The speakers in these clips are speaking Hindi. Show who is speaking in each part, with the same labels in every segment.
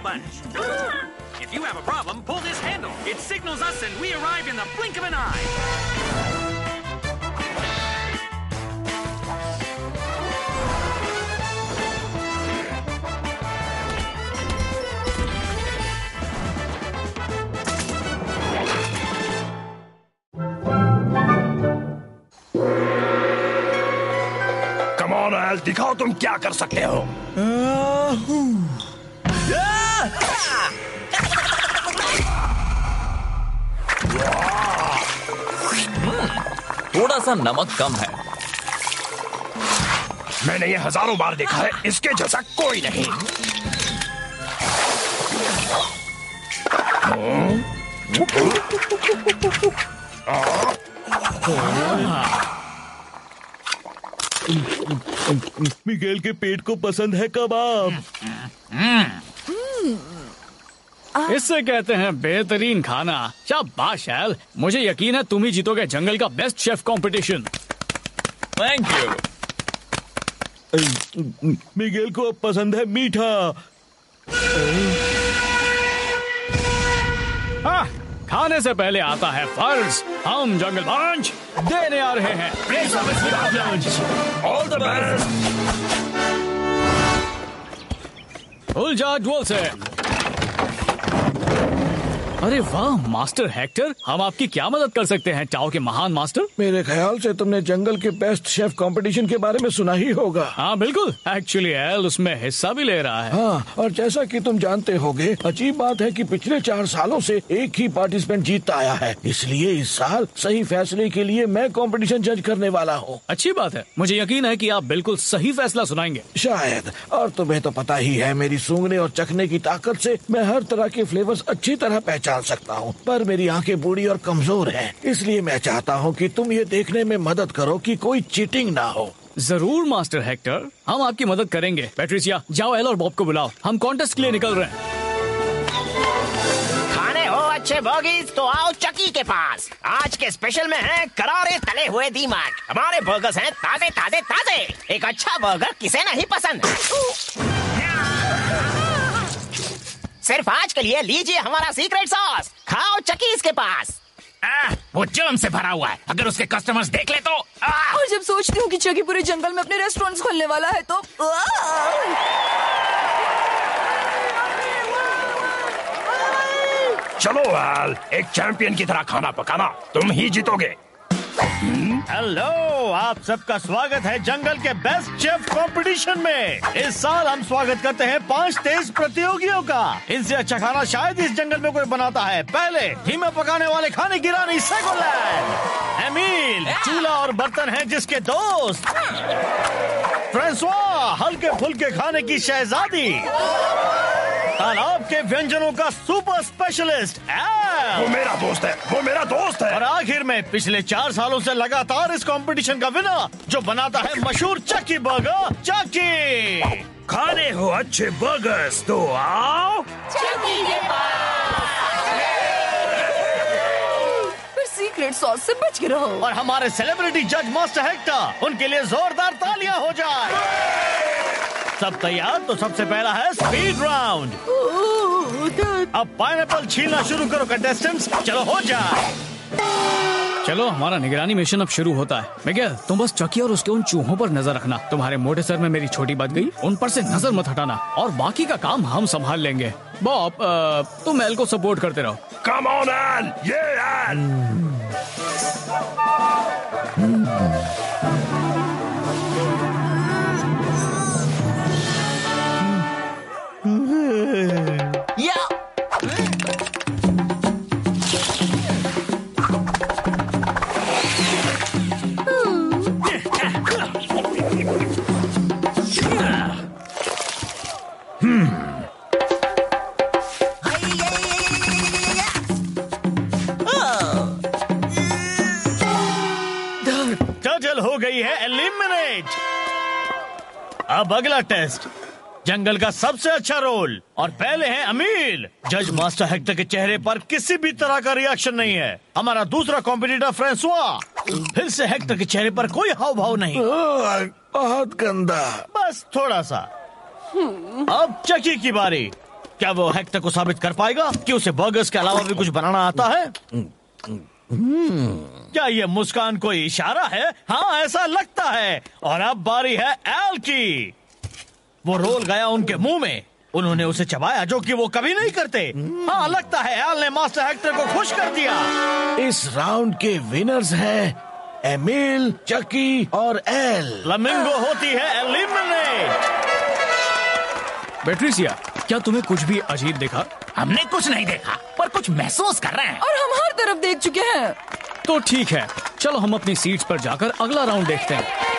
Speaker 1: bunch. If you have a problem, pull this handle. It signals us and we arrive in the blink of an eye.
Speaker 2: Come on, Al, दिखाओ तुम क्या कर सकते हो।
Speaker 3: थोड़ा सा नमक कम है।
Speaker 2: मैंने ये हजारों बार देखा है, इसके जैसा कोई नहीं।
Speaker 4: मिगेल के पेट को पसंद है कबाब।
Speaker 5: इससे कहते हैं बेहतरीन खाना। शाबाश एल, मुझे यकीन है तुम ही जीतोगे जंगल का best chef competition.
Speaker 3: Thank you.
Speaker 4: Miguel को पसंद है मीठा।
Speaker 5: खाने से पहले आता है फर्ज। हम जंगल पंच देने आ रहे हैं।
Speaker 2: All the best.
Speaker 5: उलझा ड्वल से। अरे वाह मास्टर हेक्टर, हम आपकी क्या मदद कर सकते हैं टाओ के महान मास्टर?
Speaker 6: मेरे ख्याल से तुमने जंगल के बेस्ट शेफ कंपटीशन के बारे में सुना ही होगा।
Speaker 5: हाँ बिल्कुल, एक्चुअली एल उसमें हिस्सा भी ले रहा है।
Speaker 6: हाँ, और जैसा कि तुम जानते होगे, अजीब बात है कि पिछले 4 सालों से एक ही पार्टिसिपेंट जीतता आया है। इसलिए इस साल सही फैसले के लिए मैं कंपटीशन जज करने वाला हूँ।
Speaker 5: अच्छी बात है, मुझे यकीन है कि आप बिल्कुल सही फैसला सुनाएंगे।
Speaker 6: शायद, और तुम्हें तो पता ही है मेरी सूंघने और चखने की ताकत से मैं हर तरह के फ्लेवर्स अच्छी तरह पहचान सकता हूँ, पर मेरी आंखें बूढ़ी और कमजोर हैं। इसलिए मैं चाहता हूँ कि तुम ये देखने में मदद करो कि कोई चीटिंग ना हो।
Speaker 5: जरूर मास्टर हेक्टर, हम आपकी मदद करेंगे। पैट्रिसिया, जाओ एल और बॉब को बुलाओ, हम कॉन्टेस्ट के लिए निकल रहे हैं।
Speaker 7: खाने हो अच्छे बर्गीज तो आओ चकी के पास। आज के स्पेशल में है करारे तले हुए दीमक। हमारे बर्गर्स हैं ताजे ताजे ताजे। एक अच्छा बर्गर किसे नहीं पसंद। सिर्फ आज के लिए लीजिए हमारा सीक्रेट सॉस। खाओ चकीज के पास।
Speaker 1: वो जर्म से भरा हुआ है, अगर उसके कस्टमर्स देख ले तो।
Speaker 8: और जब सोचती हूँ कि चकी पूरे जंगल में अपने रेस्टोरेंट्स खोलने वाला है तो
Speaker 2: चलो एल, एक चैंपियन की तरह खाना पकाना, तुम ही जीतोगे।
Speaker 4: हेलो, आप सबका स्वागत है जंगल के बेस्ट शेफ कंपटीशन में। इस साल हम स्वागत करते हैं 5 तेज प्रतियोगियों का। इनसे अच्छा खाना शायद इस जंगल में कोई बनाता है। पहले धीमे पकाने वाले खाने की रानी सेगोलैंड। एमील चूल्हा और बर्तन है जिसके दोस्त। फ्रांसवा हल्के फुल्के खाने की शहजादी। तालाब के व्यंजनों का सुपर स्पेशलिस्ट
Speaker 2: वो मेरा दोस्त है, वो मेरा दोस्त है।
Speaker 4: और आखिर में पिछले 4 सालों से लगातार इस कंपटीशन का विनर, जो बनाता है मशहूर चकी बर्गर, चकी।
Speaker 2: खाने हो अच्छे बर्गर्स तो आओ
Speaker 8: चकी के पास। फिर सीक्रेट सॉस से बच के रहो।
Speaker 4: और हमारे सेलिब्रिटी जज मास्टर हेक्टर, उनके लिए जोरदार तालियां हो जाए। सब तैयार? तो सबसे पहला है स्पीड राउंड। अब पाइनएप्पल छीलना शुरू करो कंटेस्टेंट्स, चलो हो जाए।
Speaker 5: चलो हमारा निगरानी मिशन अब शुरू होता है। मिगेल, तुम बस चकी और उसके उन चूहों पर नजर रखना। तुम्हारे मोटे सर में मेरी छोटी बात गई, उन पर से नजर मत हटाना, और बाकी का काम हम संभाल लेंगे। बॉब, तुम एल को सपोर्ट करते रहो।
Speaker 2: कम ऑन एल, ये एल।
Speaker 4: टर्टल हो गई है एलिमिनेट। अब अगला टेस्ट, जंगल का सबसे अच्छा रोल। और पहले है अमील। जज मास्टर हेक्टर के चेहरे पर किसी भी तरह का रिएक्शन नहीं है। हमारा दूसरा कॉम्पिटिटर फ्रांसवा, फिर से हेक्टर के चेहरे पर कोई हाव भाव नहीं।
Speaker 6: बहुत गंदा।
Speaker 4: बस थोड़ा सा। अब चकी की बारी। क्या वो हेक्टर को साबित कर पाएगा कि उसे बर्गर्स के अलावा भी कुछ बनाना आता है? क्या ये मुस्कान कोई इशारा है? हाँ, ऐसा लगता है। और अब बारी है एल की। वो रोल गया उनके मुंह में, उन्होंने उसे चबाया, जो कि वो कभी नहीं करते। हाँ, लगता है एल ने मास्टर हेक्टर को खुश कर दिया।
Speaker 6: इस राउंड के विनर्स हैं एमिल, चकी और एल।
Speaker 4: फ्लेमिंगो होती है एलिमिनेट।
Speaker 5: पेट्रिसिया, क्या तुम्हें कुछ भी अजीब दिखा?
Speaker 1: हमने कुछ नहीं देखा, पर कुछ महसूस कर रहे हैं।
Speaker 8: और हम हर तरफ देख चुके हैं।
Speaker 5: तो ठीक है, चलो हम अपनी सीट्स पर जाकर अगला राउंड देखते हैं।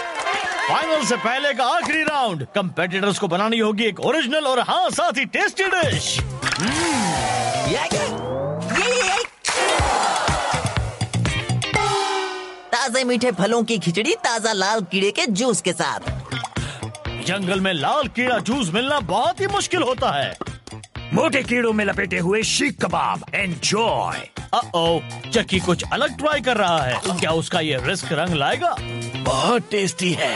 Speaker 4: फाइनल से पहले का आखिरी राउंड। कंपेटिटर्स को बनानी होगी एक ओरिजिनल और हाँ साथ ही टेस्टी डिश।
Speaker 9: ताजे मीठे फलों की खिचड़ी ताजा लाल कीड़े के जूस के साथ।
Speaker 4: जंगल में लाल कीड़ा जूस मिलना बहुत ही मुश्किल होता है।
Speaker 2: मोटे कीड़ों में लपेटे हुए शीख कबाब। एंजॉय।
Speaker 4: चक्की कुछ अलग ट्राई कर रहा है। क्या उसका ये रिस्क रंग लाएगा?
Speaker 6: बहुत टेस्टी है।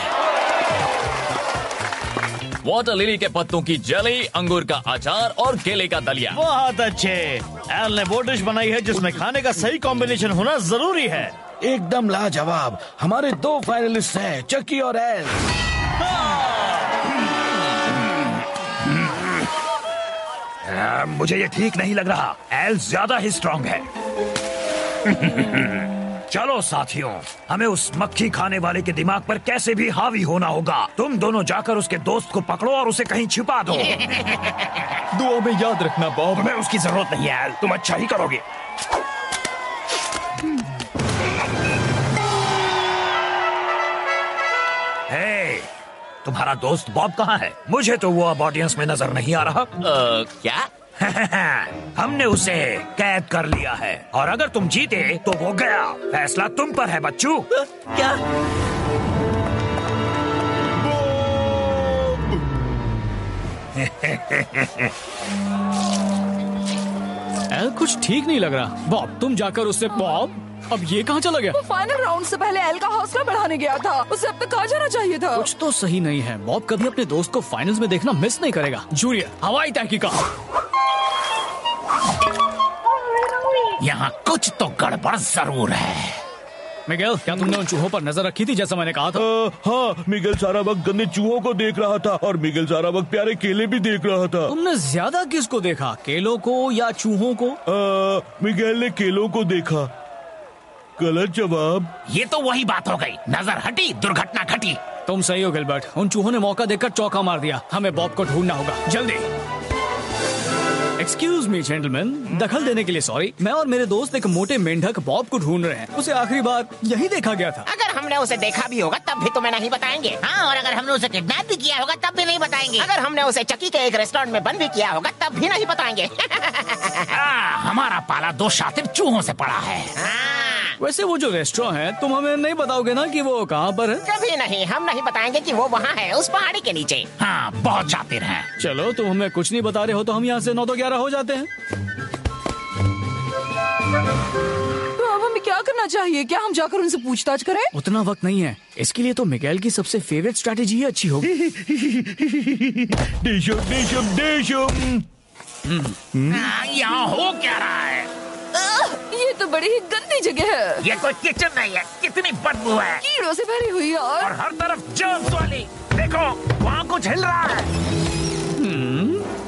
Speaker 3: वाटर लिली के पत्तों की जेली, अंगूर का अचार और केले का दलिया।
Speaker 4: बहुत अच्छे। एल ने वो डिश बनाई है जिसमें खाने का सही कॉम्बिनेशन होना जरूरी है।
Speaker 6: एकदम लाजवाब। हमारे 2 फाइनलिस्ट हैं, चकी और एल।
Speaker 2: मुझे ये ठीक नहीं लग रहा। एल ज्यादा ही स्ट्रांग है। चलो साथियों, हमें उस मक्खी खाने वाले के दिमाग पर कैसे भी हावी होना होगा। तुम दोनों जाकर उसके दोस्त को पकड़ो और उसे कहीं छिपा दो।
Speaker 3: दुआ में याद रखना बॉब।
Speaker 2: तुम्हें उसकी जरूरत नहीं है एल, तुम अच्छा ही करोगे। हे, तुम्हारा दोस्त बॉब कहाँ है? मुझे तो वो अब ऑडियंस में नजर नहीं आ रहा।
Speaker 3: क्या?
Speaker 2: हमने उसे कैद कर लिया है और अगर तुम जीते तो वो गया। फैसला तुम पर है बच्चू।
Speaker 9: क्या?
Speaker 5: एल कुछ ठीक नहीं लग रहा। बॉब, तुम जाकर उससे। बॉब, अब ये कहाँ चला गया?
Speaker 8: वो फाइनल राउंड से पहले एल का हौसला बढ़ाने गया था। उसे अब तक कहाँ जाना चाहिए था?
Speaker 5: कुछ तो सही नहीं है। बॉब कभी अपने दोस्त को फाइनल्स में देखना मिस नहीं करेगा। जूनियर, हवाई तहकीकात।
Speaker 1: यहाँ कुछ तो गड़बड़ जरूर है।
Speaker 5: मिगेल, क्या तुमने उन चूहों पर नजर रखी थी जैसा मैंने कहा था?
Speaker 6: हाँ, मिगेल सारा वक्त गंदे चूहों को देख रहा था और मिगेल सारा वक्त प्यारे केले भी देख रहा था।
Speaker 5: तुमने ज्यादा किसको देखा, केलों को या चूहों को?
Speaker 6: मिगेल ने केलों को देखा। गलत जवाब।
Speaker 1: ये तो वही बात हो गई। नजर हटी, दुर्घटना घटी।
Speaker 5: तुम सही हो गिलबर्ट। उन चूहों ने मौका देखकर चौका मार दिया। हमें बॉब को ढूंढना होगा जल्दी। एक्सक्यूज मी जेंटलमैन, दखल देने के लिए सॉरी। मैं और मेरे दोस्त एक मोटे मेंढक बॉब को ढूंढ रहे हैं। उसे आखिरी बार यही देखा गया था।
Speaker 7: अगर हमने उसे देखा भी होगा तब भी तुम्हें नहीं बताएंगे। हाँ, और अगर हमने उसे किडनैप भी किया होगा तब भी नहीं बताएंगे। अगर हमने उसे चक्की के एक रेस्टोरेंट में बंद भी किया होगा तब भी नहीं बताएंगे।
Speaker 1: हमारा पाला 2 शातिर चूहों से पड़ा है।
Speaker 5: वैसे वो जो रेस्टोरेंट है, तुम हमें नहीं बताओगे ना कि वो कहाँ पर है?
Speaker 7: कभी नहीं, हम नहीं बताएंगे कि वो वहाँ है, उस पहाड़ी के नीचे।
Speaker 1: हाँ, बहुत शातिर हैं।
Speaker 5: चलो, तुम हमें कुछ नहीं बता रहे हो तो हम यहाँ से 9 तो 11 हो जाते हैं।
Speaker 8: तो अब हमें क्या करना चाहिए? क्या हम जाकर उनसे पूछताछ करें?
Speaker 5: उतना वक्त नहीं है। इसके लिए तो मिगेल की सबसे फेवरेट स्ट्रैटेजी ही अच्छी होगी।
Speaker 1: यहाँ हो क्या रहा है?
Speaker 8: ये तो बड़ी ही गंदी जगह है।
Speaker 1: ये कोई किचन नहीं है। कितनी बदबू है।
Speaker 8: कीड़ों से भरी हुई है
Speaker 1: और हर तरफ जर्म्स वाली। देखो, वहाँ कुछ हिल रहा है।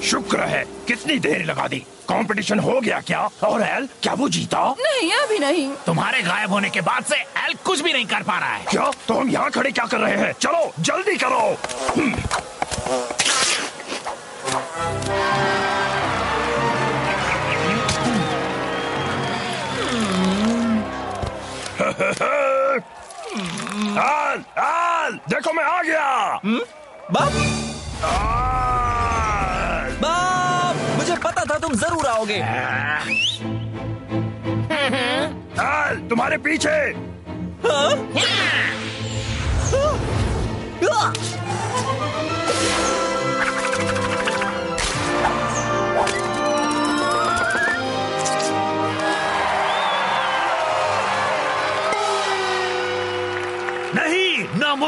Speaker 2: शुक्र है, कितनी देर लगा दी। कंपटीशन हो गया क्या? और एल, क्या वो जीता?
Speaker 8: नहीं, अभी नहीं।
Speaker 1: तुम्हारे गायब होने के बाद से एल कुछ भी नहीं कर पा रहा है।
Speaker 2: क्या? तो हम यहाँ खड़े क्या कर रहे हैं? चलो जल्दी करो। एल, एल, देखो मैं आ गया।
Speaker 9: बाप, मुझे पता था तुम जरूर आओगे।
Speaker 2: एल, तुम्हारे पीछे।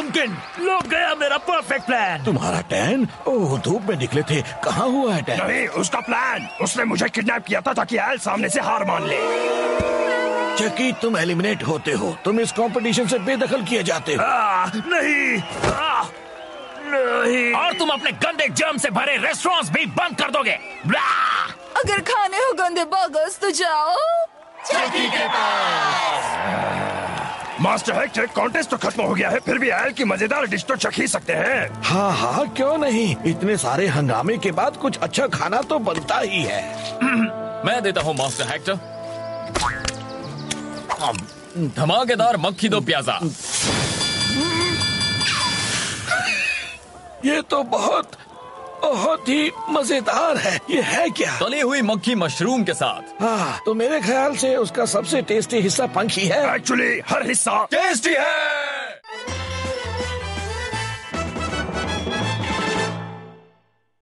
Speaker 2: नामुमकिन। लुट गया मेरा परफेक्ट प्लान।
Speaker 6: तुम्हारा टैन? ओह, धूप में निकले थे। कहाँ हुआ है टैन?
Speaker 2: नहीं, उसका प्लान। उसने मुझे किडनैप किया था ताकि एल सामने से हार मान ले।
Speaker 6: चकी, तुम एलिमिनेट होते हो। तुम इस कंपटीशन से बेदखल किए जाते हो।
Speaker 2: नहीं, नहीं।
Speaker 3: और तुम अपने गंदे जर्म से भरे रेस्टोरेंट्स भी बंद कर दोगे।
Speaker 8: अगर खाने हो गंदे बर्गर्स तो जाओ
Speaker 3: चकी के पास।
Speaker 2: मास्टर हेक्टर, कॉन्टेस्ट तो खत्म हो गया है, फिर भी एल की मजेदार डिश तो चख ही सकते हैं।
Speaker 6: हाँ हाँ, क्यों नहीं। इतने सारे हंगामे के बाद कुछ अच्छा खाना तो बनता ही है।
Speaker 3: मैं देता हूँ मास्टर हेक्टर। धमाकेदार मक्खी दो प्याजा।
Speaker 6: ये तो बहुत ही मजेदार है। ये है क्या?
Speaker 3: तली हुई मक्खी मशरूम के साथ।
Speaker 6: हाँ, तो मेरे ख्याल से उसका सबसे टेस्टी हिस्सा पंख ही है।
Speaker 2: एक्चुअली हर हिस्सा
Speaker 3: टेस्टी है।